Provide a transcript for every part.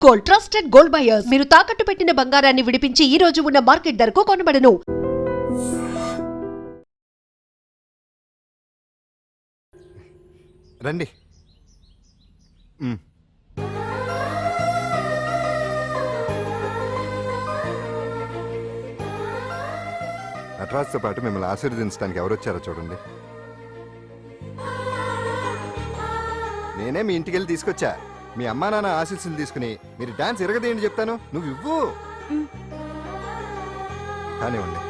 Gold trusted gold buyers మీరు తాకట్టు పెట్టిన బంగారాన్ని విడిపించి ఈ రోజు ఉన్న మార్కెట్ ధరకు కొనబడను. రండి. నటరాజ్తో పాటు మిమ్మల్ని ఆశీర్వదించడానికి ఎవరు వచ్చారో చూడండి. నేనే మీ ఇంటికి వెళ్ళి తీసుకొచ్చా. మీ అమ్మా నాన్న ఆశీస్సులు తీసుకుని మీరు డాన్స్ ఎరగదేంటి చెప్తాను, నువ్వు ఇవ్వు. కానివ్వండి.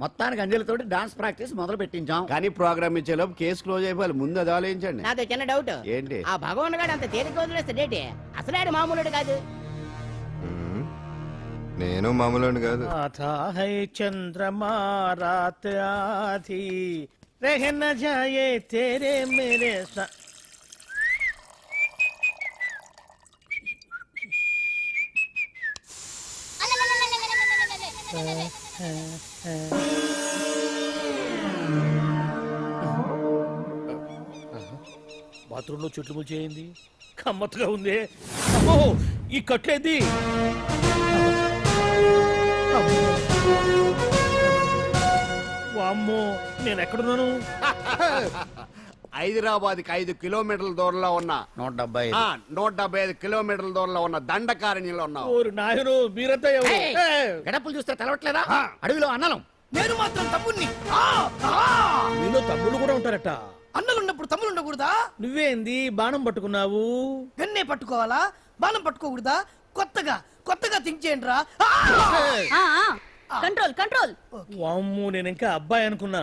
మొత్తానికి అంజలితోటి డాన్స్ ప్రాక్టీస్ మొదలు పెట్టించాం, కానీ ప్రోగ్రామ్ ఇచ్చేలోపు కేసు క్లోజ్ అయిపోవాలి. ముందు అది ఆలోచించండి. నాతో చిన్న డౌట్ ఏంటి? ఆ భగవాన్ గారు అంత తేలిక వదిలేస్తాడేటి? అసలు ఆడు మామూలుడు కాదు. నేను మామూలు కాదు. చంద్రమా రాత్ ఆధీ రह न जाए तेरे मेरे साथ. బాత్రూంలో చెట్లు ముల్చేయింది, కమ్మత్తుగా ఉంది. అమ్మో, ఈ కట్లేది? వామ్మో, నేను ఎక్కడున్నాను? హైదరాబాద్ కి 5 కిలోమీటర్ల దూరంలో ఉన్న 175 కిలోమీటర్ల దూరంలో ఉన్న దండకారణ్యంలో ఉన్నావు. ఓరి నాయను, మీరంతా ఎవరు? గడపలు చూస్తే తెలవట్లేదా? అడవిలో అన్నలం. నేను మాత్రం తమ్ముణ్ణి. మీలో తమ్ముళ్ళు కూడా ఉంటారట. అన్నలున్నప్పుడు తమ్ముడు ఉండకూడదా? నువ్వేంది బాణం పట్టుకున్నావు? గన్నే పట్టుకోవాలా, బాణం పట్టుకోకూడదా? కొత్తగా కొత్తగా థింక్ చేయండి రా. Control control. వామ్మో, నేను ఇంకా అబ్బాయి అనుకున్నా.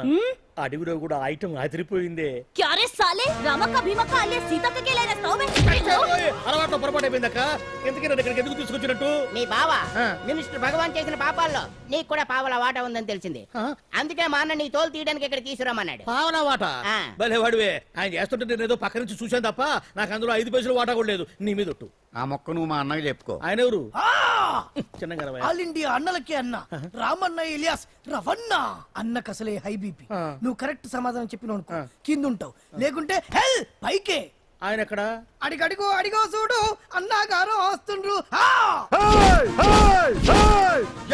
అడవిలో కూడా ఐటమ్ అదిరిపోయిందే. క్యారే సాలే, రామక్క భీమక్క అల్లే సీతక్క కేలేనా సౌమే. అలవాట్లో పొరపాటు అయిపోయిందక్క. ఎందుకు నన్ను ఇక్కడికి ఎందుకు తీసుకొచ్చినట్టు? మీ బావ మినిస్టర్ భగవాన్ చేసిన పాపాల్లో నీకు కూడా పావల వాటా ఉందని తెలిసింది. అందుకే మా అన్న నీ తోలు తీయడానికి ఇక్కడ తీసుకురామన్నాడు. పావలా వాటా? భలే వాడివే. ఆయన చేస్తుంటే నేను ఏదో పక్క నుంచి చూశాను తప్ప నాకు అందులో 5 పైసలు వాటా కూడా లేదు. నీ మీద ఒట్టు. ఆ మొక్క నువ్వు మా అన్నకి చెప్పుకో. ఆయన ఎవరు? చిన్నగా ఆల్ ఇండియా అన్నలకి అన్న రామన్న ఇలియాస్ రవన్న. అన్నకు అసలే హై బీపీ. నువ్వు కరెక్ట్ సమాధానం చెప్పిన కింద ఉంటావు, లేకుంటే హెల్ పైకే. ఆయన ఎక్కడ? అడిగడిగో అడిగో చూడు, అన్నగారు వస్తుండ్రు.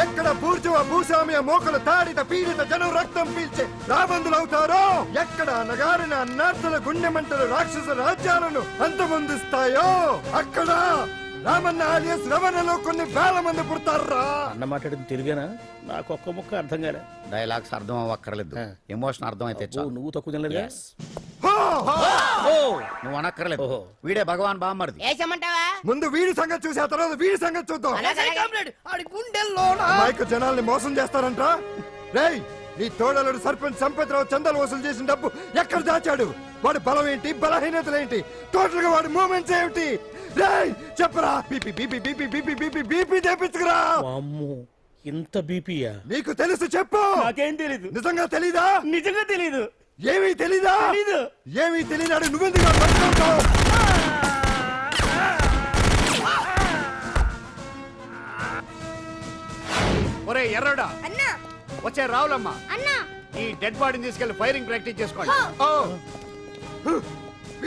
ఎక్కడ బూర్జువ భూస్వామ్య మోకల తాడిత పీడిత జనం రక్తం పీల్చే రాబందులవుతారో, ఎక్కడ నగారిన అన్నార్థుల గుండె మంటలు రాక్షస రాజ్యాలను అంతమొందిస్తాయో, అక్కడ రామన్న ఆలియస్ రవణలో కొన్ని వేల మంది పుడతారా. అన్న మాట్లాడింది తెలుగేనా? నాకు ఒక్క ముక్క అర్థం కాలే. డైలాగ్స్ అర్థం అవ్వక్కర్లేదు, ఎమోషన్ అర్థం అయితే చాలు. నువ్వు తక్కువ తినలేదు. నువ్వు అనక్కర్లేదు. వీడే భగవాన్ బామ్మర్ది. ఏసమంటావా? ముందు వీడి సంగతి చూసి ఆ తర్వాత వీడి సంగతి చూద్దాం. ఆడి గుండెల్లో మైకు జనాల్ని మోసం చేస్తారంట. రేయ్, నీ తోడలుడు సర్పంచ్ సంపత్రావు చందాలు వసూలు చేసిన డబ్బు ఎక్కడ దాచాడు? వాడి బలం ఏంటి, బలహీనతలేంటి, టోటల్ గా వాడి మూమెంట్స్ ఏమిటి? రేయ్ చెప్పరా. BP BP BP BP BP BP తెప్పించుకురా. అమ్మో, ఇంత బీపీయా? నీకు తెలుసు చెప్పు. నాకేం తెలీదు. నిజంగా తెలీదా? నిజంగా తెలీదు. ఏమీ తెలీదా? తెలీదు. ఏమీ తెలియనాడు నువ్వెందుకు పట్టుకుంటావు? ఒరే ఎర్రడా, అన్నా వచ్చే రావులమ్మా, అన్నా ఈ డెడ్ బాడీని తీసుకెళ్లి ఫైరింగ్ ప్రాక్టీస్ చేసుకోండి.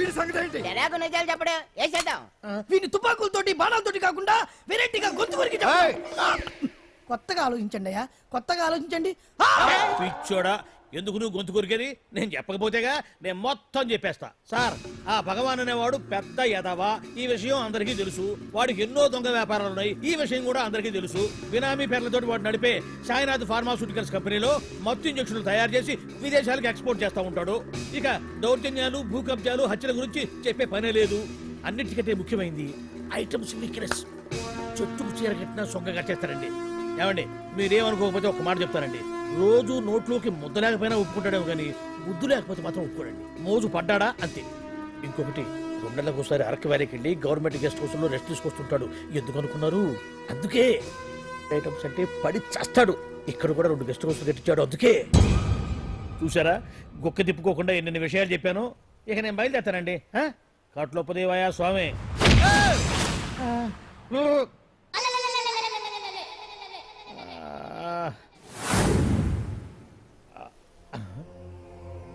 వీడి సంగతి ఏంటి? ఎలాగో నిజాలు చెప్పడు వేసేద్దాం. వీని తుపాకులతోటి బాణాలతోటి కాకుండా వెరైటీగా గొంతు వరకు ఏయ్! కొత్తగా ఆలోచించండి అయ్యా, కొత్తగా ఆలోచించండి. ఆ! పిచ్చోడా, ఎందుకు నువ్వు గొంతు కొరికేది? నేను చెప్పకపోతేగా నేను మొత్తం చెప్పేస్తా. సార్, ఆ భగవాన్ అనేవాడు పెద్ద యదవా, ఈ విషయం అందరికీ తెలుసు. వాడికి ఎన్నో దొంగ వ్యాపారాలు ఉన్నాయి, ఈ విషయం కూడా అందరికీ తెలుసు. బినామీ పేర్లతోటి వాడు నడిపే సాయినాథ్ ఫార్మాస్యూటికల్స్ కంపెనీలో మత్తు ఇంజక్షన్లు తయారు చేసి విదేశాలకు ఎక్స్పోర్ట్ చేస్తా ఉంటాడు. ఇక దౌర్జన్యాలు, భూ కబ్జాలు, హత్యల గురించి చెప్పే పనే లేదు. అన్నిటికంటే ముఖ్యమైనది ఐటమ్స్ వీక్నెస్. చెట్టుకు చీర కట్టినా సొంగ కట్టేస్తారండి. ఏమండి, మీరేమనుకోకపోతే ఒక మాట చెప్తానండి. రోజు నోట్లోకి ముద్ద లేకపోయినా ఒప్పుకుంటాడేమో కానీ ముద్దు లేకపోతే మాత్రం ఒప్పుకోడండి. మోజు పడ్డాడా అంతే. ఇంకొకటి, 2 నెలలకు ఒకసారి అరకు వ్యాలీకి వెళ్ళి గవర్నమెంట్ గెస్ట్ హౌస్ లో రెస్ట్ తీసుకొస్తుంటాడు. ఎందుకు అనుకున్నారు? అందుకే. ఐటమ్స్ అంటే పడి చేస్తాడు. ఇక్కడ కూడా 2 గెస్ట్ హౌస్ కట్టించాడు. అందుకే. చూసారా, గుక్క తిప్పుకోకుండా ఎన్ని విషయాలు చెప్పాను. ఇక నేను బయలుదేరుతానండి. కాట్లోపదేవాయా స్వామి.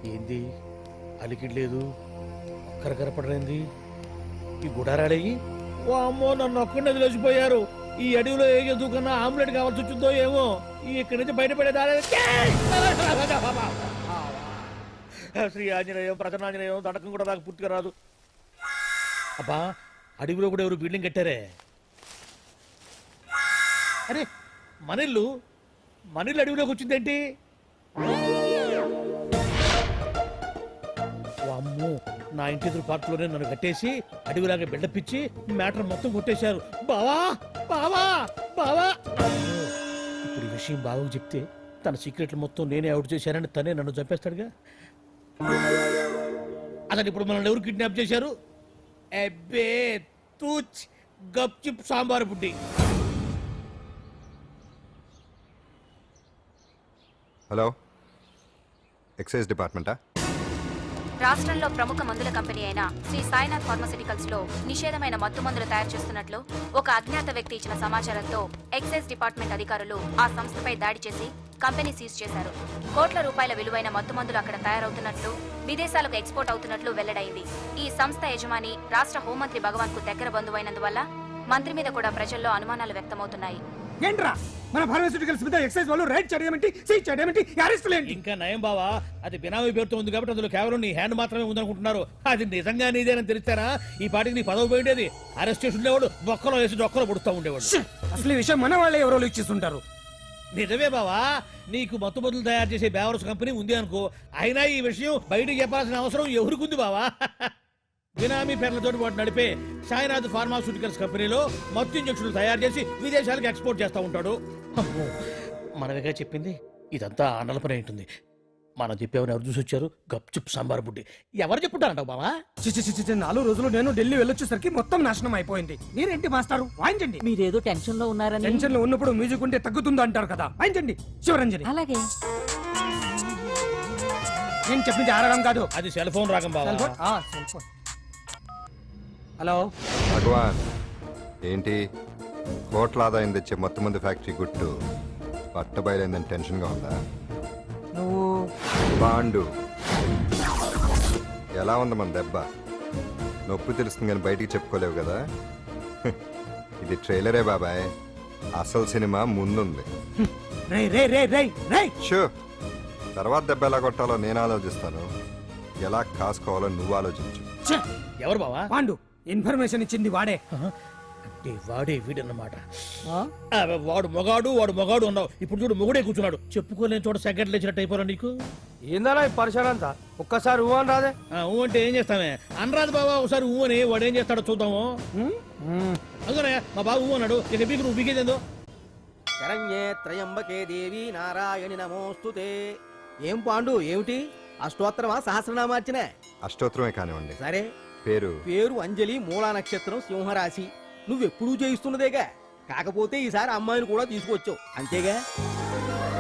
ఏంది అలికిడ్లేదు, ఒక్కరు కనపడరేంది? ఈ గుడారాడయ్యి ఓ అమ్మో, నన్ను ఒక్కడిని వదిలేసిపోయారు. ఈ అడవిలో ఏ జంతువుకన్నా ఆమ్లెట్ కావాల్సి వచ్చిందో ఏమో. ఇక్కడి నుంచి బయటపడేదారే. శ్రీ ఆంజనేయం, ప్రసన్నాంజనేయం, తడకం కూడా నాకు పూర్తిగా రాదు. అబ్బా, అడవిలో కూడా ఎవరు బిల్డింగ్ కట్టారే? అరే, మనిల్లు అడవిలోకి వచ్చిందేంటి? అమ్మో, నా ఇంటి ఎదురు పార్కులోనే నన్ను కట్టేసి అడవిలాగా బిల్డపిచ్చి మ్యాటర్ మొత్తం కొట్టేశారు. బావా బావా బావా. ఇప్పుడు ఈ విషయం బావకు చెప్తే తన సీక్రెట్లు మొత్తం నేనే అవుట్ చేశానని తనే నన్ను చంపేస్తాడుగా. అసలు ఇప్పుడు మనల్ని ఎవరు కిడ్నాప్ చేశారు? అబ్బే తూచ్, గప్ చిప్ సాంబార్ బుడ్డి. హలో, ఎక్సైజ్ డిపార్ట్మెంటా? రాష్ట్రంలో ప్రముఖ మందుల కంపెనీ అయిన శ్రీ సాయినాథ్ ఫార్మాస్యూటికల్స్ లో నిషేధమైన మత్తు మందులు తయారు చేస్తున్నట్లు ఒక అజ్ఞాత వ్యక్తి ఇచ్చిన సమాచారంతో ఎక్సైజ్ డిపార్ట్మెంట్ అధికారులు ఆ సంస్థపై దాడి చేసి కంపెనీ సీజ్ చేశారు. కోట్ల రూపాయల విలువైన మత్తు మందులు అక్కడ తయారవుతున్నట్లు, విదేశాలకు ఎక్స్పోర్ట్ అవుతున్నట్లు వెల్లడైంది. ఈ సంస్థ యజమాని రాష్ట్ర హోంమంత్రి భగవాన్ కు దగ్గర బంధువైనందువల్ల మంత్రి మీద కూడా ప్రజల్లో అనుమానాలు వ్యక్తమవుతున్నాయి. ఏంట్రా మన ఫార్మాస్యూటికల్స్ మీద ఎక్సైజ్ వాళ్ళు రైడ్ చేయడమేంటి, సీజ్ చేయడమేంటి, అరెస్ట్ లేంటి? ఇంకా నయం బావా, అది బినామీ పేరుతో ఉంది కాబట్టి అందులో కేవలం నీ హ్యాండ్ మాత్రమే ఉందనుకుంటున్నారు. అది నిజంగా నీదేనని తెలిస్తారా ఈ పాటికి నీ పదవి పోయిండేది. అరెస్ట్ చేసి ఉండేవాడు, బొక్కలో వేసి డొక్కలో పుడుతూ ఉండేవాడు. అసలు ఈ విషయం మన వాళ్ళే ఎవరో ఇచ్చేస్తుంటారు. నిజమే బావా, నీకు మత్తు మందులు తయారు చేసే బేవర్స్ కంపెనీ ఉంది అనుకో, అయినా ఈ విషయం బయటకు చెప్పాల్సిన అవసరం ఎవరికుంది బావా? బినామీ పేర్లతో వాడు నడిపే సాయినాథ్ ఫార్మాస్యూటికల్స్ కంపెనీలో మత్తు ఇంజక్షన్లు తయారు చేసి విదేశాలకు ఎక్స్పోర్ట్ చేస్తూ ఉంటాడు. అమ్మో, మనమేగా చెప్పింది. ఇదంతా ఆనల పని ఉంటుంది. మనం చెప్పేవని ఎవరు చూసి వచ్చారు? గప్చుప్ సాంబార్ బుడ్డి. ఎవరు చెప్పుంటారంటావు బావా? 4 రోజులు నేను ఢిల్లీ వెళ్ళొచ్చేసరికి మొత్తం నాశనం అయిపోయింది. మీరేంటి మాస్టారు, వాయించండి. మీరేదో టెన్షన్ లో ఉన్నారని. టెన్షన్ లో ఉన్నప్పుడు మ్యూజిక్ ఉంటే తగ్గుతుందో అంటారు కదా, వాయించండి. శివరంజని. అలాగే. నేను చెప్పింది ఆడడం కాదు, అది సెల్ ఫోన్ రాగం బావా. Cell phone. హలో భగవాన్, ఏంటి కోట్ల ఆదాయం తెచ్చే మొత్తం మంది ఫ్యాక్టరీ గుట్టు పట్టబయలైందని టెన్షన్గా ఉందా? నువ్వు బాండు ఎలా ఉంది మన దెబ్బ? నొప్పి తెలుస్తుంది కానీ బయటికి చెప్పుకోలేవు కదా. ఇది ట్రైలరే బాబాయ్, అసలు సినిమా ముందుంది. రే రే రే రే రే షో, తర్వాత దెబ్బ ఎలా కొట్టాలో నేను ఆలోచిస్తాను, ఎలా కాసుకోవాలో నువ్వు ఆలోచించు. ఛే! ఎవరు బావా? పాండు ఇన్ఫర్మేషన్ ఇచ్చింది వాడే. అంటే వాడే వీడన్నమాట. వాడు మొగాడు అన్నావు, ఇప్పుడు చూడు మొగుడే కూర్చున్నాడు. చెప్పుకోలేని చోట సెకండ్ లేచినట్టు అయిపోరా నీకు. ఏందలా ఈ పరిసరం అంతా? ఒక్కసారి ఊ అని రాదే. ఊ అంటే ఏం చేస్తామే? అనరాదు బాబా, ఒకసారి ఊ అని. వాడు ఏం చేస్తాడో చూద్దాము. అందుకనే మా బాబు ఊ అన్నాడు. ఇక బీకు నువ్వు బీకేదేందో. శరణ్యే త్రయంబకే దేవి నారాయణి నమోస్తుతే. ఏం పాండు, ఏమిటి అష్టోత్తరమా సహస్రనామార్చన? అష్టోత్తరమే కానివ్వండి. సరే, పేరు అంజలి, మూలా నక్షత్రం, సింహరాశి. నువ్వెప్పుడూ చేయిస్తున్నదేగా, కాకపోతే ఈసారి అమ్మాయిని కూడా తీసుకొచ్చావు అంతేగా.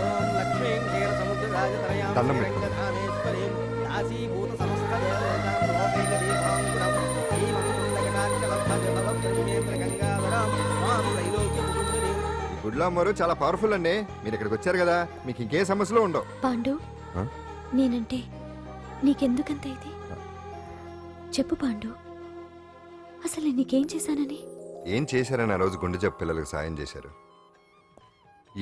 ఓం లక్ష్మీం క్షీర సముద్ర రాజతనయాం రంగధామేశ్వరీం దాసీభూత సమస్త దేవతాం లోకైక దీపాంకురం శ్రీమం కుందకటాక్షలబ్ధజలభం త్రినేత్ర గంగాధరం మాం త్రైలోక్య కుటుంబిని. ఈ గుడ్లో అమ్మరు చాలా పవర్ఫుల్ అండి. మీరు ఇక్కడికి వచ్చారు కదా, మీకు ఇంకే సమస్యలు ఉండవు. పాండు, నేనంటే నీకెందుకంత ఇది? చెప్పు పాండు, అసలు నేను నీకేం చేశానని? ఏం చేశారని ఆ రోజు గుండె జబ్బు పిల్లలకు సాయం చేశారు.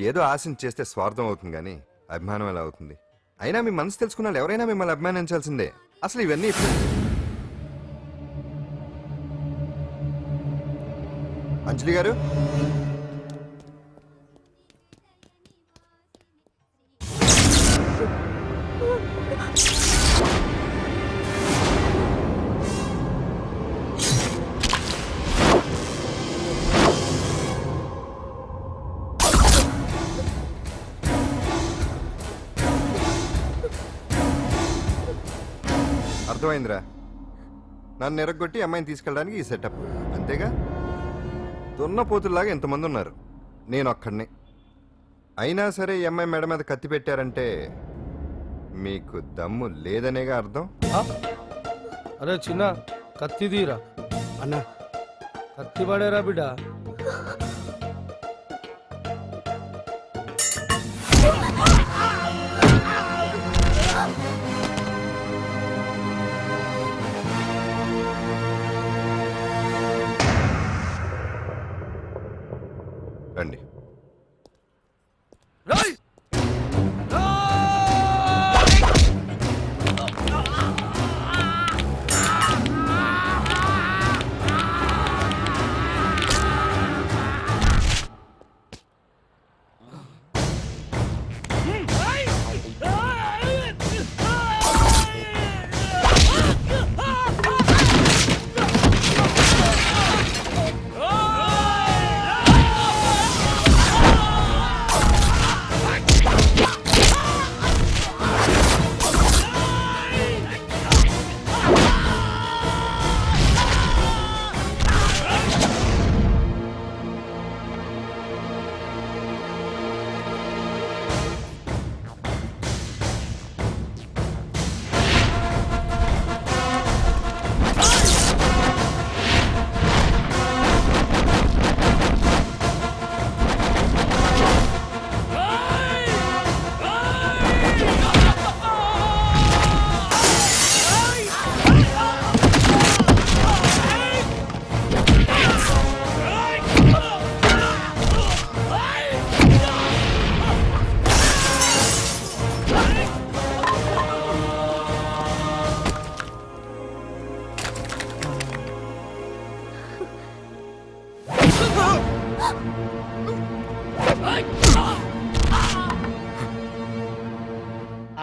ఏదో ఆశించి చేస్తే స్వార్థం అవుతుంది కానీ అభిమానం ఎలా అవుతుంది? అయినా మీ మనసు తెలుసుకున్న వాళ్ళు ఎవరైనా మిమ్మల్ని అభిమానించాల్సిందే. అసలు ఇవన్నీ ఇప్పుడు అంజలి గారు, అర్థమైందిరా. నన్ను ఎరగొట్టి అమ్మాయిని తీసుకెళ్ళడానికి ఈ సెటప్ అంతేగా? దున్నపోతుల్లాగా ఎంతమంది ఉన్నారు, నేను ఒక్కడిని. అయినా సరే ఈ అమ్మాయి మెడ మీద కత్తి పెట్టారంటే మీకు దమ్ము లేదనేగా అర్థం. అరే చిన్న కత్తి తీరా అన్నా కత్తి పడేరా బిడ్డ. రండి.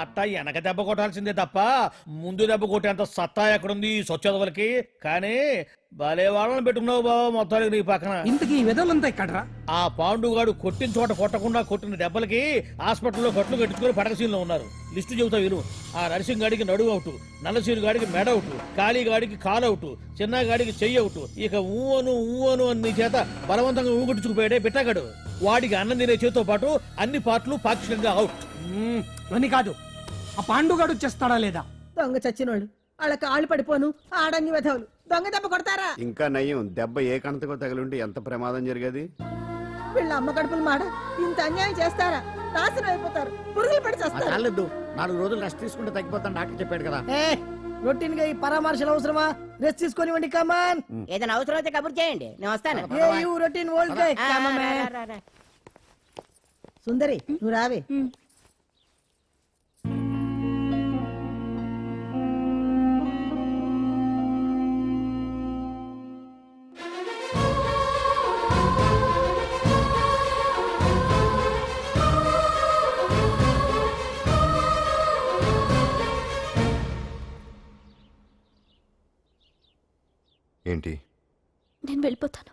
అట్టా వెనక దెబ్బ కొట్టాల్సిందే తప్ప ముందు దెబ్బ కొట్టేంత సత్తా ఎక్కడుంది సొచ్చదవలకి. కానీ భలే వాళ్ళని పెట్టుకున్నావు బాబా మొత్తానికి నీ పక్కన. ఇంతకీ వెదలంతా ఇక్కడరా? ఆ పాండుగాడు కొట్టిన చోట కొట్టకుండా కొట్టిన దెబ్బలకి హాస్పిటల్లో కట్లు కట్టుకుని పడకసీన్లో ఉన్నారు. లిస్టు చెబుతా విను. ఆ నరసింగ్ గాడికి నడువు అవుట్, నల్లసీరు గాడికి మెడ అవుట్, కాళీ గాడికి కాలు అవుట్, చిన్న గాడికి చెయ్యి అవుట్. ఇక ఊవను అని నీ చేత బలవంతంగా ఊగొట్టుకుపోయాడే పిట్టగాడు. వాడికి అన్నం తినే చేతితో పాటు అన్ని పార్ట్లు పాక్షికంగా అవుట్. అని కాదు, ఆ పాండుగాడు చేస్తాడా లేదా? దొంగ చచ్చినోళ్ళు వాళ్ళ కాళ్ళు పడిపోను ఆడన్ని వెధవులు దొంగ దెబ్బ కొడతారా? ఇంకా నయ్యం, దెబ్బ ఏ కణతకో తగిలింటే ఎంత ప్రమాదం జరిగేది. వీళ్ళ అమ్మ కడుపులు మాడ ఇంత అన్యాయం చేస్తారా? నాశనం అయిపోతారు, పురుగులు పడి చేస్తారు. చాలద్దు, 4 రోజులు రెస్ట్ తీసుకుంటే తగ్గిపోతాను డాక్టర్ చెప్పాడు కదా. రొటీన్ గా ఈ పరామర్శలు అవసరమా? రెస్ట్ తీసుకొని కమాన్. ఏదైనా అవసరం అయితే కబుర్ చేయండి, నేను వస్తాను. Routine old guy. సుందరి నువ్వు రావే. ఏంటి? నేను వెళ్ళిపోతాను.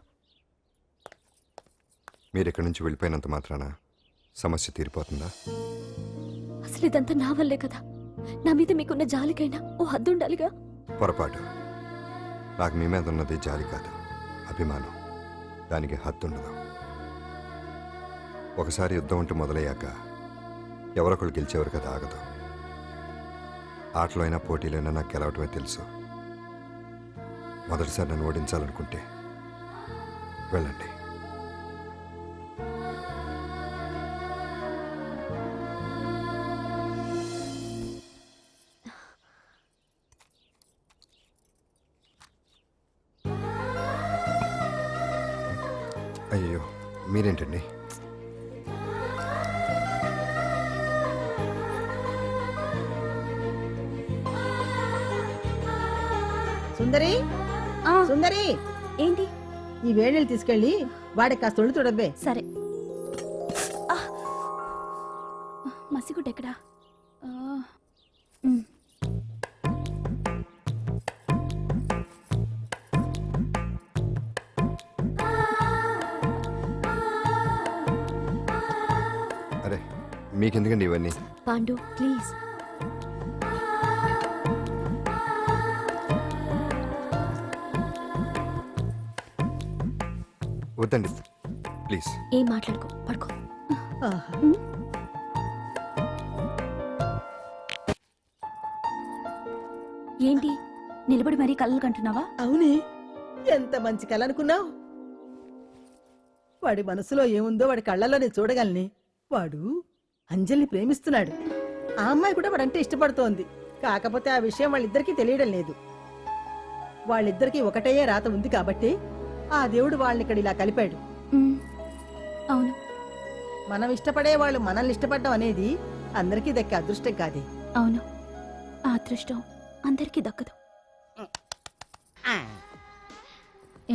మీరు ఇక్కడి నుంచి వెళ్ళిపోయినంత మాత్రాన సమస్య తీరిపోతుందా? అసలు ఇదంతా నా వల్లే కదా. నా మీద మీకున్న జాలికైనా ఓ హద్దు ఉండాలిగా. పొరపాటు. నాకు మీ మీద ఉన్నది జాలి కాదు, అభిమానం. దానికి హద్దుండదు. ఒకసారి యుద్ధం ఉంటూ మొదలయ్యాక ఎవరొకళ్ళు గెలిచేవారు కదా ఆగదు. ఆటలో అయినా పోటీలైనా నాకు గెలవటమే తెలుసు. మొదటిసారి నన్ను ఓడించాలనుకుంటే వెళ్ళండి. అయ్యో మీరేంటండి? సుందరి, సుందరి, ఏంటి? ఈ వేణీలు తీసుకెళ్ళి వాడికి కాస్త ఒళ్ళు చూడబ్బే. సరే. మసిగుడ్డ ఎక్కడా? అరే మీకెందుకండి ఇవన్నీ? పాండు ప్లీజ్. వద్దండి ప్లీజ్. ఏం మాట్లాడుకో, పడుకో. ఆహా. ఏంటి నిలబడి మరీ కళ్ళు కంటున్నావా? అవునే, ఎంత మంచి కళ అనుకున్నావు. వాడి మనసులో ఏముందో వాడి కళ్ళలో నేను చూడగలని. వాడు అంజలిని ప్రేమిస్తున్నాడు. ఆ అమ్మాయి కూడా వాడంటే ఇష్టపడుతోంది. కాకపోతే ఆ విషయం వాళ్ళిద్దరికీ తెలియడం లేదు. వాళ్ళిద్దరికీ ఒకటయ్యే రాత ఉంది కాబట్టి ఆ దేవుడు వాళ్ళని ఇక్కడ ఇలా కలిపాడు. అవును. మనం ఇష్టపడే వాళ్ళు మనల్ని ఇష్టపడడం అనేది అందరికీ దక్కే అదృష్టం కాదే. అవును, ఆ అదృష్టం అందరికీ దక్కదు.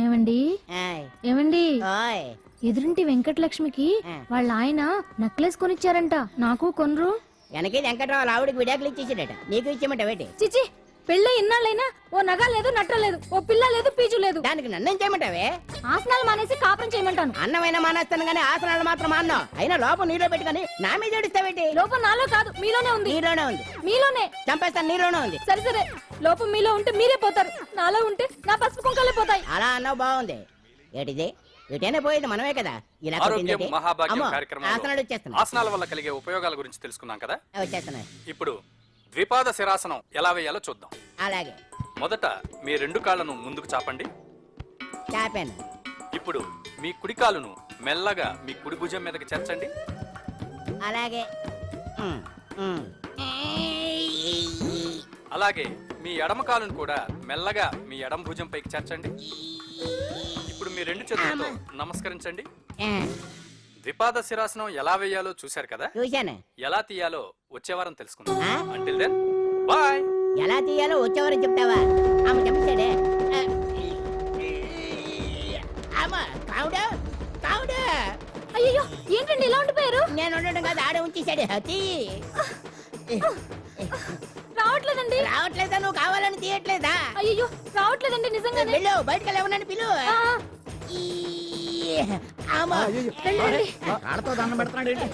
ఏమండి ఆయ్. ఏమండి ఓయ్. ఎదురింటి వెంకటలక్ష్మికి వాళ్ళ ఆయన నెక్లెస్ కొనిచ్చారంట, నాకు కొనరు. వెనకే వెంకట్రావు ఆవిడకి విడాకులు ఇచ్చేసాడట, నీకు ఇచ్చేమంటావేటి? చిచి, పెళ్ళి ఇన్నాళ్ళైనా ఓ నగ లేదు, నట్ట లేదు, ఓ పిల్ల లేదు, పీచు లేదు. దానికి నన్నేం చేయమంటావే? ఆసనాలు మానేసి కాపురం చేయమంటాను. అన్నమైనా మానేస్తాను గానీ ఆసనాలు మాత్రం మాన్నా. అయినా లోపం నీలో పెట్టుకొని నా మీద ఏడుస్తావేటి? లోపం నాలో కాదు, మీలోనే ఉంది. నీలోనే ఉంది. మీలోనే. చంపేస్తాను, నీలోనే ఉంది. సరే సరే, లోపం మీలో ఉంటే మీరే పోతారు, నాలో ఉంటే నా పసుపు కుంకాలే పోతాయి. అలా అన్నావు, బాగుంది. ఏటిది? ఎటైనా పోయేది మనమే కదా. ఇలా ఆరోగ్యం కొట్టిందేటి? మహాభాగ్యం అమ్మో, కార్యక్రమంలో ఆసనాలు వచ్చేస్తున్నా. ఆసనాల వల్ల కలిగే ఉపయోగాల గురించి తెలుసుకున్నాం కదా. వచ్చేస్తున్నాయి. ఇప్పుడు ద్విపాద శిరాసనం ఎలా వేయాలో చూద్దాం. అలాగే మొదట మీ రెండు కాళ్ళను ముందుకు చాపండి. చాపాను. ఇప్పుడు మీ కుడి కాలును మెల్లగా మీ కుడి భుజం మీదకి చేర్చండి. అలాగే. ఉమ్, ఉమ్. అలాగే మీ ఎడమ కాలును కూడా మెల్లగా మీ ఎడమ భుజం పైకి చేర్చండి. ఇప్పుడు మీ రెండు చేతులతో నమస్కరించండి. ఆ, ద్విపాద శిరాసనం ఎలా వేయాలో చూశారు కదా. చూశాను. ఎలా తీయాలో వచ్చే వారం తెలుసుకుందాం. ఆ? Until then bye. ఎలా తీయాలో వచ్చేవారు చెప్తావా? ఆమె చెప్పాడే. అమ్మా, కావుడా కావుడా. అయ్యో, ఏంటండి ఇలా ఉండిపోయారు? నేను ఉండడం కాదు, ఆడే ఉంచేశాడు. హతి రావట్లేదండి. రావట్లేదా? నువ్వు కావాలని తీయట్లేదా? అయ్యో, రావట్లేదండి నిజంగానే. వెళ్ళు, బయటకు వెళ్ళవనని పిలు. ఆ, వెళ్ళండి. కాళ్ళతో దండం పెడుతున్నాడు ఏంటి?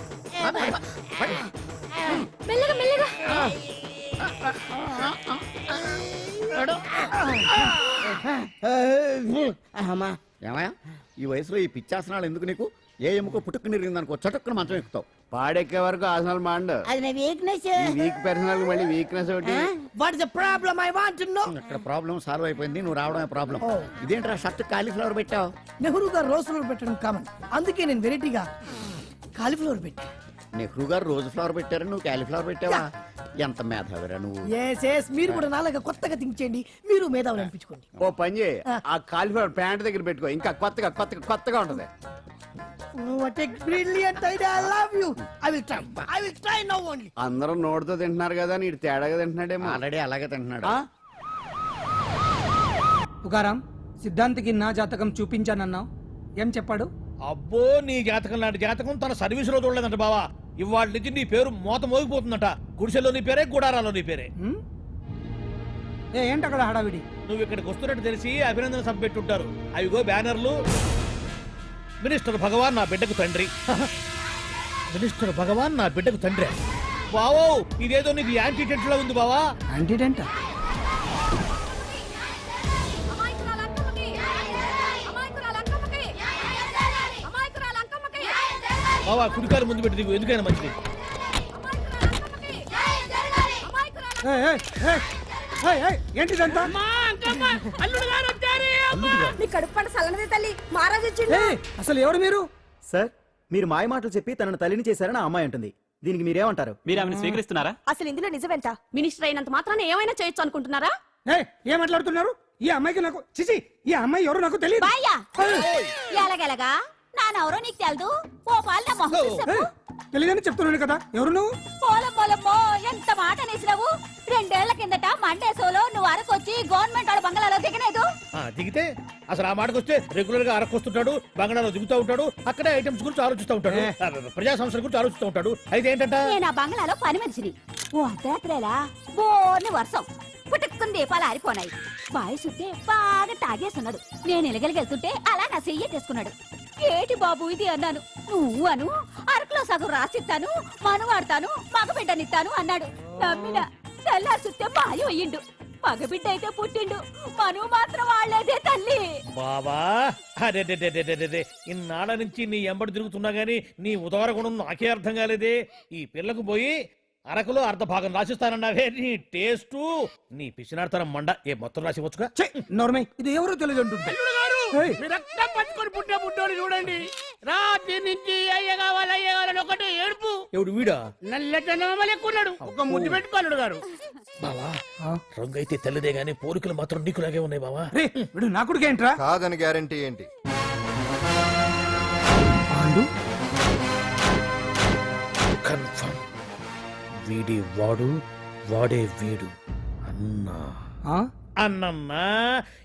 మెల్లగా మెల్లగా. అమ్మా, ఏమయ్యా, ఈ వయసులో ఈ పిచ్చాసనాలు ఎందుకు నీకు? ఏ ఎముకో పుట్టుకుని నిరిగిందనుకో చటుక్కున మంచం ఎక్కుతావు. పాడెక్కే వరకు ఆసనాలు మాండు. అది నా వీక్నెస్. వీక్ పర్సనల్ మళ్ళీ వీక్నెస్ ఒకటి. What is the problem? I want to know. ఇక్కడ ప్రాబ్లం సాల్వ్ అయిపోయింది, నువ్వు రావడమే ప్రాబ్లం. ఇదేంట్రా షర్ట్ కాలీఫ్లవర్ పెట్టావు? నెహ్రూ గారు రోజ్ ఫ్లవర్ పెట్టడం కామన్, అందుకే నేను వెరైటీగా కాలీఫ్లవర్ పెట్టి. నెహ్రూ గారు రోజు ఫ్లవర్ పెట్టారు, నువ్వు కాలీఫ్లవర్ పెట్టావా? ఎంత మేధావిరా నువ్వు. ఎస్ మీరు కూడా నాలాగా కొత్తగా థింక్ చేయండి, మీరు మేధావులు అనిపించుకోండి. ఓ పని చేయి, ఆ కాలిఫ్లవర్ ప్యాంట్ దగ్గర పెట్టుకో, ఇంకా కొత్తగా ఉంటది. What a brilliant idea. I love you. I will try now only. అందరూ నోటితో తింటున్నారు కదా, నీడు తేడాగా తింటున్నాడేమో. ఆల్రెడీ అలాగే తింటున్నాడు. తుకారాం, సిద్ధాంతికి నా జాతకం చూపించానన్నావు, ఏం చెప్పాడు? అబ్బో, నీ జాతకం లాంటి జాతకం తన సర్వీసులో చూడలేదంట బావా. ఇవాళ నుంచి నీ పేరు మోత మోగిపోతుందట. గుడిసెలో నీ పేరే, గుడారాలో నీ పేరే. ఏంటి అక్కడ హడావిడి? నువ్వు ఇక్కడికి వస్తున్నట్టు తెలిసి అభినందన సభ పెట్టుంటారు. అవిగో బ్యానర్లు. మినిస్టర్ భగవాన్ నా బిడ్డకు తండ్రి. మినిస్టర్ భగవాన్ నా బిడ్డకు తండ్రి. బావో, ఇదేదో నీకు యాంటీటెంట్ లా ఉంది బావా. యాంటీడెంట్? బావా, కుడికారు ముందు పెట్టి దిగు, ఎందుకైనా మంచిది. ఏంటిదంతా? అసలు ఎవరు మీరు? సార్, మీరు మాయ మాటలు చెప్పి తనను తల్లిని చేశారని ఆ అమ్మాయి అంటుంది. దీనికి మీరేమంటారు? మీరు ఆమెను స్వీకరిస్తున్నారా? అసలు ఇందులో నిజమేంట? మినిస్టర్ అయినంత మాత్రాన ఏమైనా చేయొచ్చు అనుకుంటున్నారా? ఏం మాట్లాడుతున్నారు? ఈ అమ్మాయికి నాకు చిచి, ఈ అమ్మాయి ఎవరు నాకు తెలియదు. ఎలాగెలగా నానెవరో నీకు తెలదు ఓ పాల మొహం చెప్పు. తెలియదని చెప్తున్నాను కదా, ఎవరు నువ్వు? పోలమ్మో ఎంత మాట అనేసినావు. 2 ఏళ్ల కిందట మండేసోలో నువ్వు అరకొచ్చి గవర్నమెంట్ వాళ్ళ బంగ్లాలో దిగలేదు. దిగితే అసలు ఆ మాటకు వస్తే రెగ్యులర్ గా అరకొస్తుంటాడు, బంగాళాలో దిగుతూ ఉంటాడు, అక్కడే ఐటమ్స్ గురించి ఆలోచిస్తూ ఉంటాడు, ప్రజా సంస్థల గురించి ఆలోచిస్తూ ఉంటాడు. అయితే ఏంటంట, నేను ఆ బంగ్లాలో పని మనిషిని. ఓ అర్ధరాత్రేలా బోర్ని వర్షం పుట్టుకుని దీపాలు ఆరిపోనాయి. బాయ్ సుత్తే బాగా తాగేస్తున్నాడు. నేను ఎలగలిగెళ్తుంటే అలా నా చెయ్యి తీసుకున్నాడు. ఏటి బాబు ఇది అన్నాను. నువ్వు అను అరకులో సగం రాసిస్తాను, మనువాడతాను, మగబిడ్డనిస్తాను అన్నాడు. నమ్మిన తెల్లారి సుత్తే బాయ్ అయ్యిండు. మగబిడ్డ అయితే పుట్టిండు, మనువు మాత్రం వాళ్లేదే తల్లి. బాబా అరే ఇన్నాళ్ళ నుంచి నీ ఎంబడి తిరుగుతున్నా గానీ నీ ఉదార గుణం నాకే అర్థం కాలేదే. ఈ పిల్లకు పోయి అరకులో అర్ధ భాగం రాసిస్తానన్నావే, నీ టేస్టు నీ పిచ్చినాడతనం మండ. ఏ మొత్తం రాసి వచ్చుగా. నోర్మై, ఇది ఎవరో తెలియదు అంటుంది. రక్తం పంచుకొని పుట్టే పుట్టోడు చూడండి. రాత్రి నుంచి అయ్య కావాలని ఒకటి ఏడుపు. ఎవడు వీడా? నల్లెక్కున్నాడు. ఒక ముద్దు పెట్టుకోనుడు గారు. బావా రంగు అయితే తెల్లదే గానీ పోలికలు మాత్రం నీకులాగే ఉన్నాయి బావా. రే వీడు నా కొడుకు ఏంట్రా? కాదని గ్యారంటీ ఏంటి? కన్ఫర్మ్ వీడి వాడు, వాడే వీడు. అన్నా అన్నన్నా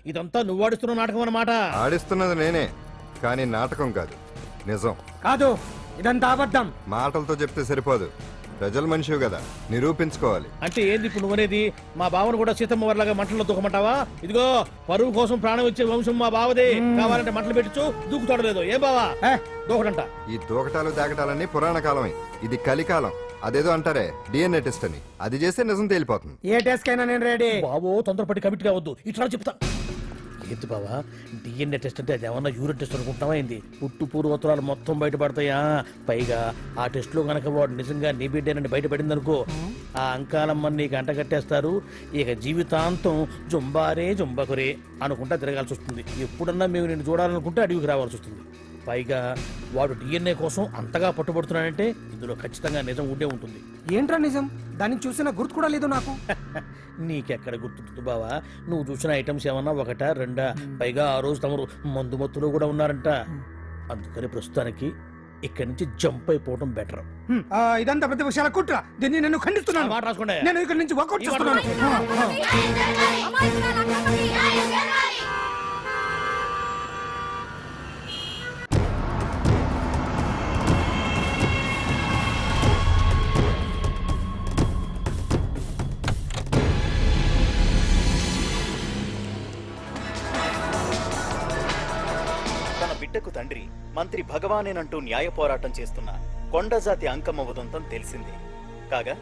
ఇదంతా నువ్వు ఆడిస్తున్న నాటకం అన్నమాట. ఆడిస్తున్నది నేనే, కానీ నాటకం కాదు, నిజం. కాదు, ఇదంతా అబద్ధం. మాటలతో చెప్తే సరిపోదు, ప్రజల మనిషివి కదా, నిరూపించుకోవాలి. అంటే ఏంది ఇప్పుడు నువ్వనేది? మా బావను కూడా సీతమ్మ వారిలాగా మంటల్లో దూకమంటావా? ఇదిగో పరువు కోసం ప్రాణం ఇచ్చే వంశం మా బావదే. కావాలంటే మంటలు పెట్టచ్చు, దూకుతాడు లేదు. ఏం బావా దూకడంట? ఈ దూకటాలు దాకటాలన్నీ పురాణ కాలమే, ఇది కలికాలం. అదేదో అంటారే డిఎన్ఏ టెస్ట్ అని, అది చేస్తే నిజం తేలిపోతుంది. ఏ టెస్ట్ కైనా నేను రెడీ. బావో తొందరపడి కమిట్ కావద్దు, ఇట్లా చెప్తా. ఏంటి బావా డిఎన్ఏ టెస్ట్ అంటే అది ఏమన్నా యూరిన్ టెస్ట్ అనుకుంటున్నావా ఏంది? పుట్టు పూర్వోత్తరాలు మొత్తం బయటపడతాయా? పైగా ఆ టెస్ట్ లో గనక వాడు నిజంగా నీ బిడ్డేనని బయటపడింది అనుకో, ఆ అంకాలమ్మని నీకు అంటగట్టేస్తారు. ఇక జీవితాంతం జుంబారే జుంబకురే అనుకుంటా తిరగాల్సి వస్తుంది. ఎప్పుడన్నా మేము నేను చూడాలనుకుంటే అడవికి రావాల్సి వస్తుంది. పైగా వాడు డిఎన్ఏ కోసం అంతగా పట్టుబడుతున్నాడంటే ఇందులో ఖచ్చితంగా నిజం ఉండే ఉంటుంది. ఏంట్రా నిజం? దాన్ని చూసిన గుర్తు కూడా లేదు నాకు. నీకెక్కడ గుర్తుంటుంది బావా? నువ్వు చూసిన ఐటమ్స్ ఏమన్నా ఒకటా రెండా? పైగా ఆ రోజు తమరు మందు మత్తులో కూడా ఉన్నారంట. అందుకని ప్రస్తుతానికి ఇక్కడి నుంచి జంప్ అయిపోవడం బెటర్. ఇదంతా పెద్ద విషయాల కుట్ర. దీన్ని నేను ఖండిస్తున్నాను. మాట రాసుకోండి. నేను ఇక్కడి నుంచి వర్కౌట్ చేస్తున్నాను. బిడ్డకు తండ్రి మంత్రి భగవానేనంటూ న్యాయ పోరాటం చేస్తున్న కొండజాతి అంకమ్మ ఉదంతం తెలిసిందే. కాగా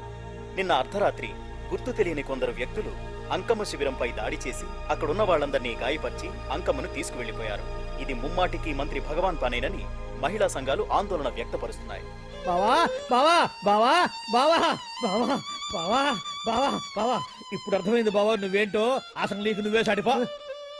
నిన్న అర్ధరాత్రి గుర్తు తెలియని కొందరు వ్యక్తులు అంకమ్మ శిబిరంపై దాడి చేసి అక్కడున్న వాళ్ళందరినీ గాయపరిచి అంకమ్మను తీసుకువెళ్లిపోయారు. ఇది ముమ్మాటికి మంత్రి భగవాన్ పనేనని మహిళా సంఘాలు ఆందోళన వ్యక్తపరుస్తున్నాయి. బావా బావా బావా బావా బావా బావా బావా బావా ఇప్పుడు అర్థమైంది బావా నువ్వేంటో. అసలు నీకు నువ్వే సాటిపా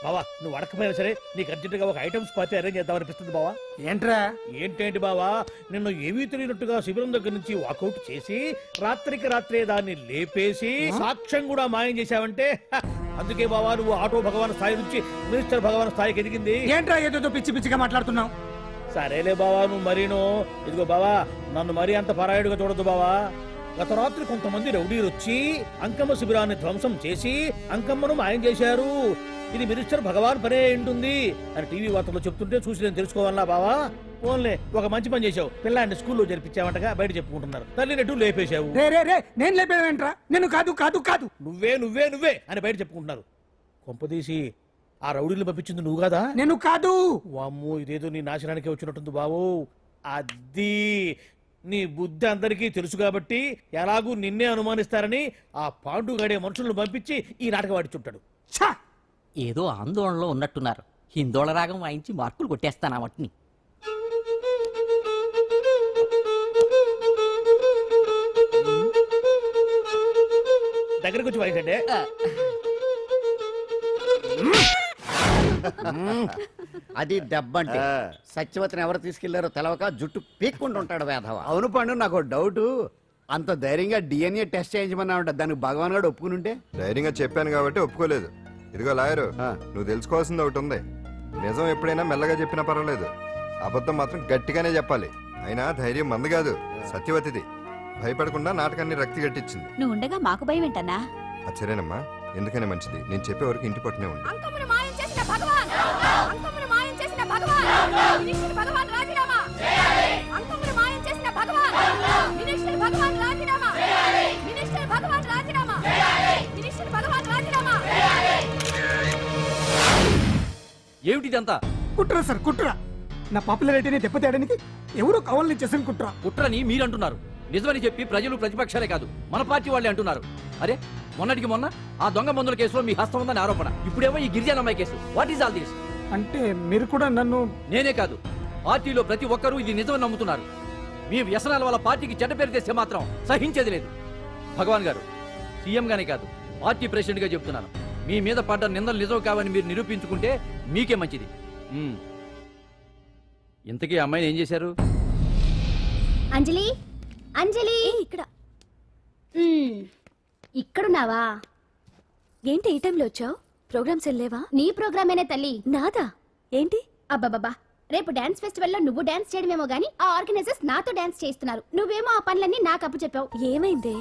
బావా. నువ్వు అడకపోయినా సరే నీకు అర్జెంటుగా ఒక ఐటమ్స్ పార్టీ అరేంజ్ చేద్దామనిపిస్తుంది బావా. ఏంట్రా? ఏంటేంటి బావా, నిన్ను ఏమీ తెలియనట్టుగా శిబిరం దగ్గర నుంచి వాకౌట్ చేసి రాత్రికి రాత్రే దాన్ని లేపేసి సాక్ష్యం కూడా మాయం చేశావంటే అందుకే బావా నువ్వు ఆటో భగవాన్ స్థాయి నుంచి మినిస్టర్ భగవాన్ స్థాయికి ఎదిగింది. ఏంట్రా ఏదో పిచ్చి పిచ్చిగా మాట్లాడుతున్నావు? సరేలే బావా నువ్వు మరీను. ఇదిగో బావా నన్ను మరీ అంత పరాయుడుగా చూడద్దు బావా. గత రాత్రి కొంతమంది రౌడీలు వచ్చి అంకమ్మ శిబిరాన్ని ధ్వంసం చేసి అంకమ్మను మాయం చేశారు. ఇది మినిస్టర్ భగవాన్ పనే ఉంటుంది అని టీవీ వార్తల్లో చెప్తుంటే చూసి నేను తెలుసుకోవాలా బావా? ఓన్లే ఒక మంచి పని చేశావు, పిల్లాన్ని స్కూల్లో జరిపించావంటగా బయట చెప్పుకుంటున్నారు. తల్లినట్టు లేపేశావు. నేను లేపేవేంట్రా? నేను కాదు కాదు కాదు నువ్వే నువ్వే నువ్వే అని బయట చెప్పుకుంటున్నారు. కొంపదీసి ఆ రౌడీలు పంపించింది నువ్వు కాదా? నేను కాదు. వామ్మో ఇదేదో నీ నాశనానికి వచ్చినట్టుంది బావు. అది నీ బుద్ధి అందరికీ తెలుసు కాబట్టి ఎలాగూ నిన్నే అనుమానిస్తారని ఆ పాండుగాడే మనుషులను పంపించి ఈ నాటకం వాడిచుంటాడు. ఏదో ఆందోళనలో ఉన్నట్టున్నారు. హిందోళ రాగం వాయించి మార్కులు కొట్టేస్తాను ఆ వాటిని. దగ్గరకు వచ్చి వాయించండి. అది దెబ్బంటే సత్యవతిని ఎవరు తీసుకెళ్లారో తెలవక జుట్టు పీక్కుంటూ ఉంటాడు వేధవ. అవును పండు, నాకు డౌట్. అంత ధైర్యంగా డిఎన్ఏ టెస్ట్ చేయించమన్నా ఉంటా, దానికి భగవాన్ గారు ఒప్పుకునుంటే. ధైర్యంగా చెప్పాను కాబట్టి ఒప్పుకోలేదు. ఇదిగో లాయరు, నువ్వు తెలుసుకోవాల్సింది ఒకటి ఉంది. నిజం ఎప్పుడైనా మెల్లగా చెప్పినా పర్వాలేదు, అబద్ధం మాత్రం గట్టిగానే చెప్పాలి. అయినా ధైర్యం మంది కాదు, సత్యవతిది. భయపడకుండా నాటకాన్ని రక్తి గట్టించింది. నువ్వు ఉండగా మాకు భయం ఏంటన్నా? అచ్చరేనమ్మా, ఎందుకనే మంచిది. నేను చెప్పే వరకు ఇంటి పట్టునే ఉంది. అంకమును మాయం చేసిన భగవాన్! అంకమును మాయం చేసిన భగవాన్! మినిస్టర్ భగవాన్ రాజీనామా! అంకమును మాయం చేసిన భగవాన్! మినిస్టర్ భగవాన్ రాజీనామా! మినిస్టర్ భగవాన్ రాజీనామా! మినిస్టర్ భగవాన్ రాజీనామా! ఏమిటిదంతా? కుట్ర సార్ కుట్ర. నా పాపులారిటీని దెబ్బతేయడానికి ఎవరో కావాలని చేసిన కుట్ర. కుట్రని మీరంటున్నారు. నిజమని చెప్పి ప్రజలు ప్రతిపక్షాలే కాదు మన పార్టీ వాళ్ళే అంటున్నారు. అరే మొన్నటికి మొన్న ఆ దొంగ మందుల కేసులో మీ హస్తం ఉందని ఆరోపణ. ఇప్పుడేమో ఈ గిరిజన అమ్మాయి case. What is all this? అంటే మీరు కూడా నన్ను... నేనే కాదు, పార్టీలో ప్రతి ఒక్కరూ ఇది నిజమని నమ్ముతున్నారు. మీ వ్యసనాల వల్ల పార్టీకి చెడ్డ పేరు తెస్తే మాత్రం సహించేది లేదు. భగవాన్ గారు, సీఎం గానే కాదు పార్టీ ప్రెసిడెంట్ గా చెప్తున్నాను. మీ మీద పడ్డ నిందలు నిజం కావని మీరు నిరూపించుకుంటే మీకే మంచిది. ఇంతకీ అమ్మాయిని ఏం చేశారు? అంజలి, అంజలి ఇక్కడ ఇక్కడున్నావా? ఏంటి ఈ టైంలో వచ్చావు? ప్రోగ్రామ్స్ వెళ్ళేవా? నీ ప్రోగ్రామేనే తల్లి. నాదా? ఏంటి? అబ్బబ్బబ్బా, రేపు డాన్స్ ఫెస్టివల్ లో నువ్వు డాన్స్ చేయడమేమో గానీ ఆ ఆర్గనైజర్స్ నాతో డాన్స్ చేస్తున్నారు. నువ్వేమో ఆ పనులన్నీ నాకు అప్పు చెప్పావు. ఏమైందే?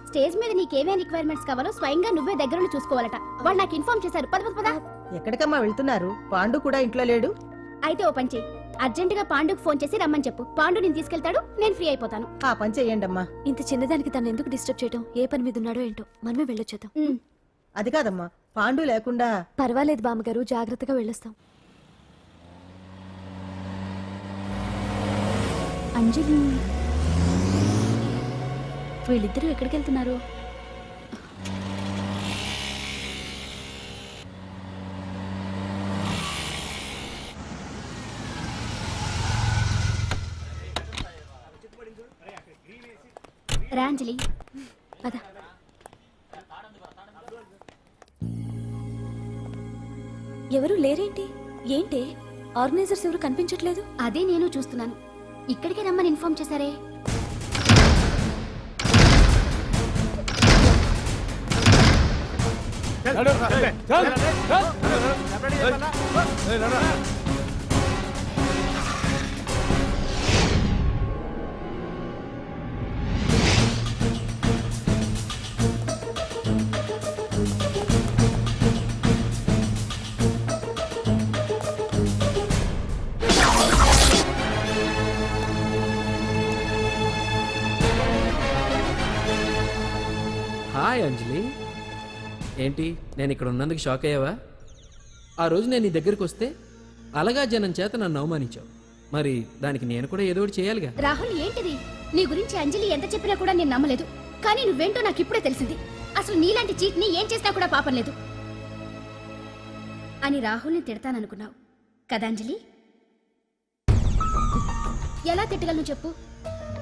స్టేజ్ మీద నీకేమేం రిక్వైర్మెంట్స్ కావాలో స్వయంగా నువ్వే దగ్గరుండి చూసుకోవాలట. వాళ్ళు నాకు ఇన్ఫార్మ్ చేశారు. పద పద పద. ఎక్కడికమ్మా వెళ్తున్నారు? పాండు కూడా ఇంట్లో లేడు. అయితే ఓ పని చెయ్యి, అర్జెంట్ గా పాండుకు ఫోన్ చేసి రమ్మని చెప్పు. పాండు నేను తీసుకెళ్తాడు, నేను ఫ్రీ అయిపోతాను. ఆ పని చెయ్యండమ్మా. ఇంత చిన్నదానికి తను ఎందుకు డిస్టర్బ్ చేయడం? ఏ పని మీద ఉన్నాడో ఏంటో, మనమే వెళ్ళొచ్చేద్దాం. అది కాదమ్మా, పాండు లేకుండా... పర్వాలేదు బామ్మగారు, జాగ్రత్తగా వెళ్ళొస్తాం. అంజలి, వీళ్ళిద్దరూ ఎక్కడికి వెళ్తున్నారు? రా అంజలి, పద. ఎవరు లేరేంటి? ఏంటి ఆర్గనైజర్స్ ఎవరు కనిపించట్లేదు? అదే నేను చూస్తున్నాను. ఇక్కడికే రమ్మని ఇన్ఫార్మ్ చేశారే. హాయ్ అంజలి, ఏంటి నేను ఇక్కడ ఉన్నందుకు షాక్ అయ్యావా? ఆ రోజు నేను నీ దగ్గరికి వస్తే అలగా జనం చేత నన్ను అవమానించావు. మరి దానికి నేను కూడా ఏదో ఒకటి చేయాలిగా. రాహుల్, ఏంటిది? నీ గురించి అంజలి ఎంత చెప్పినా కూడా నేను నమ్మలేదు. కానీ నువ్వేంటో నాకు ఇప్పుడే తెలిసింది. అసలు నీలాంటి చీట్ ని ఏం చేసినా కూడా పాపం లేదు అని రాహుల్ని తిడతాననుకున్నావు కదా అంజలి? ఎలా తిట్టగలను చెప్పు?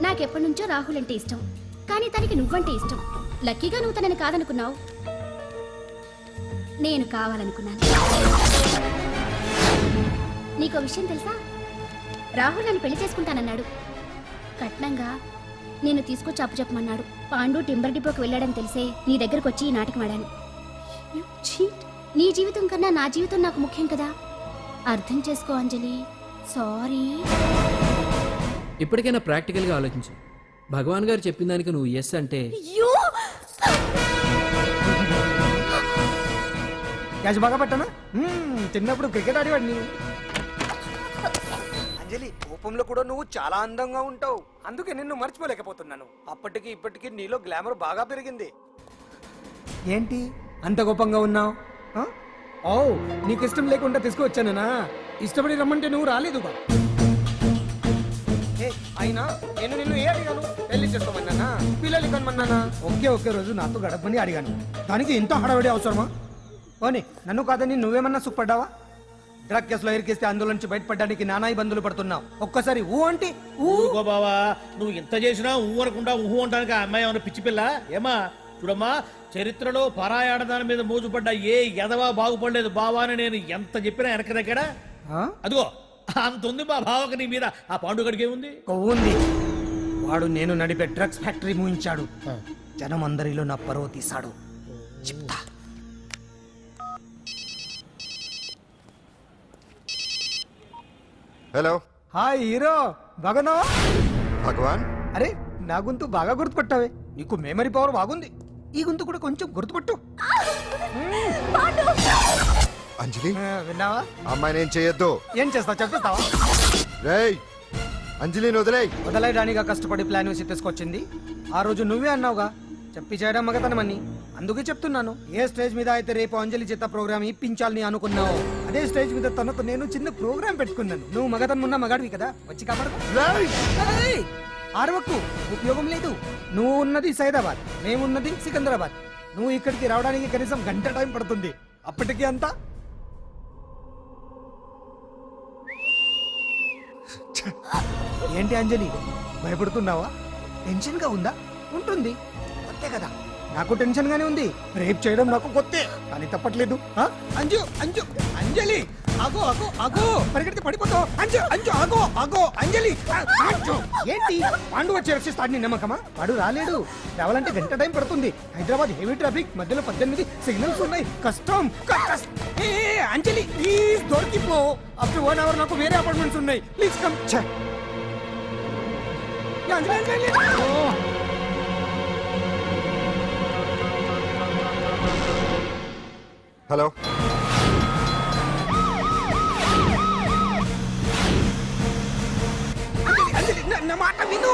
నాకెప్పటి నుంచో రాహుల్ అంటే ఇష్టం, కానీ తనకి నువ్వంటే ఇష్టం. లక్కీగా నువ్వు తనని కాదనుకున్నావు, నేను కావాలనుకున్నాను. నీకో విషయం తెలుసా? రాహుల్ నన్ను పెళ్లి చేసుకుంటానన్నాడు. కట్నంగా నేను తీసుకొచ్చి అప్పు చెప్పమన్నాడు. పాండు టింబర్ డిపోకి వెళ్ళాడని తెలిసే నీ దగ్గరకు వచ్చి ఈ నాటకం ఆడాను. నీ జీవితం కన్నా నా జీవితం నాకు ముఖ్యం కదా. అర్థం చేసుకో అంజలి. సారీ. ఇప్పటికైనా ప్రాక్టికల్గా ఆలోచించు. భగవాన్ గారు చెప్పిన దానికి నువ్వు ఎస్ అంటే... క్యాచ్ బాగా పట్టానా? చిన్నప్పుడు క్రికెట్ ఆడేవాడిని. అంజలి, కోపంలో కూడా నువ్వు చాలా అందంగా ఉంటావు. అందుకే నిన్ను మర్చిపోలేకపోతున్నాను. అప్పటికి ఇప్పటికి నీలో గ్లామర్ బాగా పెరిగింది. ఏంటి అంత కోపంగా ఉన్నావు? ఓ, నీకు ఇష్టం లేకుండా తీసుకువచ్చానా? ఇష్టపడి రమ్మంటే నువ్వు రాలేదు. అయినా నేను నిన్ను ఏ అడిగాను? పెళ్లి చేసుకోమన్నానా? పిల్లలు కనమన్నానా? ఒకే రోజు నాతో గడపని అడిగాను. దానికి ఇంత హడావిడి అవసరమా? ఓని, నన్ను కాదని నువ్వేమన్నా సుఖపడ్డావా? డ్రగ్ కేసులో ఇరికిస్తే అందులో నుంచి బయటపడడానికి నానా ఇబ్బందులు పడుతున్నావు. ఒక్కసారి ఊ అంటే ఊరుకో బావా, నువ్వు ఇంత చేసినా ఊ అనకుండా ఊహు అంటానికి ఆ అమ్మాయి ఏమన్నా పిచ్చి పిల్ల? ఏమా చూడమ్మా, చరిత్రలో పరాయాడదాని మీద మోజుపడ్డ ఏ ఎదవా బాగుపడలేదు బావా అని నేను ఎంత చెప్పినా వెనక దగ్గర అదిగో అంత ఉంది మా బావకి నీ మీద. ఆ పాండుగడికి ఏముంది? కొవ్వుంది. వాడు నేను నడిపే డ్రగ్స్ ఫ్యాక్టరీ మూయించాడు. జనం అందరిలో నా పరువు తీశాడు. చెప్తా. హలో హాయ్ హీరో బాగున్నావా? భగవాన్ అరే నా గొంతు బాగా గుర్తుపట్టావే, నీకు మెమరీ పవర్ బాగుంది. ఈ గొంతు కూడా కొంచెం గుర్తుపట్టు. అంజలి విన్నావా? అమ్మాయిని ఏం చేయొద్దు. ఏం చేస్తావు చెప్పేస్తావా? రేయ్ అంజలిని వదిలేయ్. వదలయడానిగా కష్టపడి ప్లాన్ వేసి తీసుకొచ్చింది. ఆ రోజు నువ్వే అన్నావుగా చెప్పి చేయడం మగతనమని, అందుకే చెప్తున్నాను. ఏ స్టేజ్ మీద అయితే రేపు అంజలి చేత ప్రోగ్రామ్ ఇప్పించాలని అనుకున్నావు, అదే స్టేజ్ మీద తనతో నేను చిన్న ప్రోగ్రామ్ పెట్టుకున్నాను. నువ్వు మగతనం ఉన్న మగాడివి కదా, వచ్చి కాపాడు. ఆరవకు, ఉపయోగం లేదు. నువ్వు ఉన్నది సైదాబాద్, మేమున్నది సికింద్రాబాద్. నువ్వు ఇక్కడికి రావడానికి కనీసం గంట టైం పడుతుంది. అప్పటికి అంతా ఏంటి అంజలి భయపడుతున్నావా? టెన్షన్ గా ఉందా? ఉంటుంది, కొత్తే కదా. నాకు టెన్షన్ గానే ఉంది. రేప్ చేయడం నాకు కొత్తే, కానీ తప్పట్లేదు. అంజు అంజు అంజలి ఆగో ఆగో ఆగో, పరిగెడితే పడిపోతావు. అంజు అంజు ఆగో ఆగో అంజలి. అంజు ఏంటి పాండు వచ్చి రక్షిస్తాడు నీ నమ్మకమా? వాడు రాలేడు. రావాలంటే గంట టైం పడుతుంది. హైదరాబాద్ హెవీ ట్రాఫిక్, మధ్యలో 18 సిగ్నల్స్ ఉన్నాయి. కష్టం. అంజలి ప్లీజ్ దొరికిపో. ఆఫ్టర్ 1 అవర్ నాకు వేరే అపార్ట్మెంట్స్ ఉన్నాయి. Please come. హలో నా మాట విను.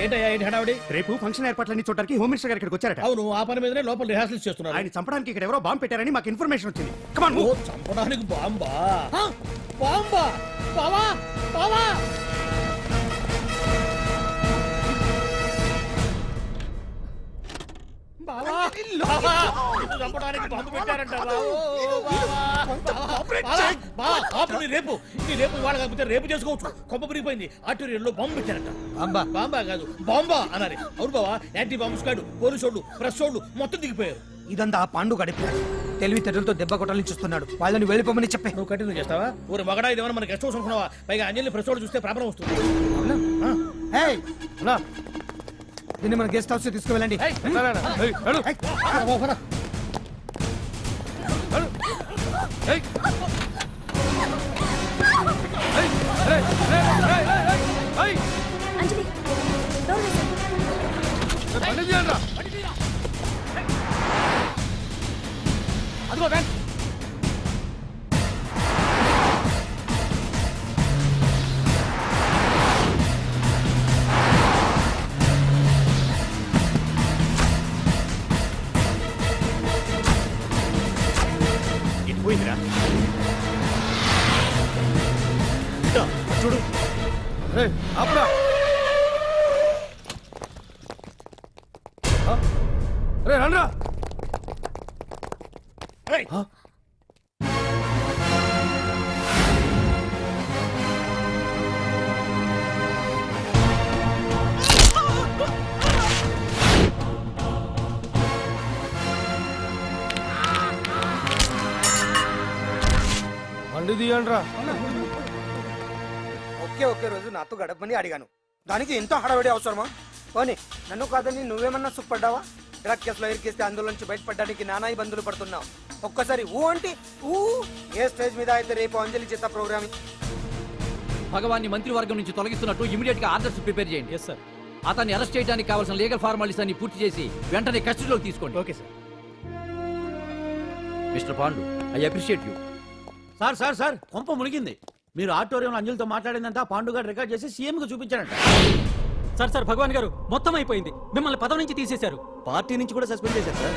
ఏంటయ్యా ఏంటి హడావుడి? రేపు ఫంక్షన్ ఏర్పాట్లన్నీ చూడడానికి హోమ్ మినిస్టర్ గారు ఇక్కడికి వచ్చారట. అవును, ఆ పని మీదనే లోపల రిహార్సల్స్ చేస్తున్నారు. ఆయన చంపడానికి ఇక్కడ ఎవరో బాంబు పెట్టారని మాకు ఇన్ఫర్మేషన్ వచ్చింది. ఓ, చంపడానికి బాంబా? బాంబా? బావా బావా చంపడానికి బాంబు పెట్టారంట. రేపు ఇవాళ కాకపోతే రేపు చేసుకోవచ్చు. కొంప పెరిగిపోయింది. ఆర్టీరియల్లో బాంబు పెట్టారంట. బాంబా కాదు బాంబా అనాలి. అవును బావా, యాంటీ బాంబు స్క్వాడ్, పోలీసు వాళ్ళు, ప్రెస్ వాళ్ళు మొత్తం దిగిపోయారు. ఇదంతా ఆ పాండు గడిపి తెలివితేటలతో దెబ్బ కొట్టాలని చూస్తున్నాడు. వాళ్ళని వెళ్ళిపోమని చెప్పే. నువ్వు కంటిన్యూ చేస్తావా? ఊరు మగడా ఇదేమన్నా మనకి గెస్ట్ హౌస్ అనుకున్నావా? పైగా అంజలి ప్రెస్ వాళ్ళు చూస్తే ప్రాబ్లం వస్తుంది. దీన్ని మన గెస్ట్ హౌస్ తీసుకువెళ్ళండి. అదిగో బ్యాంక్. పోయిందిరా చూడు. ఆపురా. రండ్రా. బండి తీయండ్రా. ఒకే రోజు నాతో గడపని అడిగాను, దానికి ఎంత హడావిడి అవసరమా? పోనీ నన్ను కాదని నువ్వేమన్నా సుఖపడ్డావా? డ్రగ్ కేసులో ఇరికిస్తే అందులో నుంచి బయటపడడానికి నానా ఇబ్బందులు పడుతున్నావు. ఒక్కసారి ఊ అంటే ఊ. ఏ స్టేజ్ మీద అయితే రేపు అంజలి చేత ప్రోగ్రామ్ భగవాన్ని మంత్రివర్గం నుంచి తొలగిస్తున్నట్టు ఇమీడియట్ గా ఆర్డర్స్ ప్రిపేర్ చేయండి. Yes sir. అతన్ని అరెస్ట్ చేయడానికి కావాల్సిన లీగల్ ఫార్మాలిటీస్ అన్ని పూర్తి చేసి వెంటనే కస్టడీలోకి తీసుకోండి. Okay sir. Mister Pandu, I appreciate you. Sir sir sir కొంప మునిగింది. మీరు ఆడిటోరియంలో అంజలితో మాట్లాడిందంతా పాండు గారు రికార్డ్ చేసి సీఎం కు చూపించారంట. సార్ సార్ భగవాన్ గారు మొత్తం అయిపోయింది. మిమ్మల్ని పదవి నుంచి తీసేశారు. పార్టీ నుంచి కూడా సస్పెండ్ చేశారు సార్.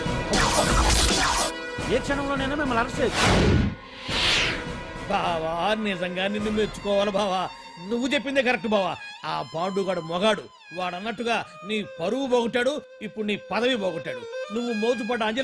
ఏ క్షణంలోనైనా మిమ్మల్ని అరెస్ట్ చేయొచ్చు. బావా నిజంగా నిన్ను మెచ్చుకోవాలి బావా. నువ్వు చెప్పిందే కరెక్ట్ బావా. ఆ పాండుగాడు మొగాడు. వాడన్నట్టుగా నీ పరువు పోగొట్టాడు, ఇప్పుడు నీ పదవి పోగొట్టాడు. నువ్వు మోజుపడ్డ అంజలి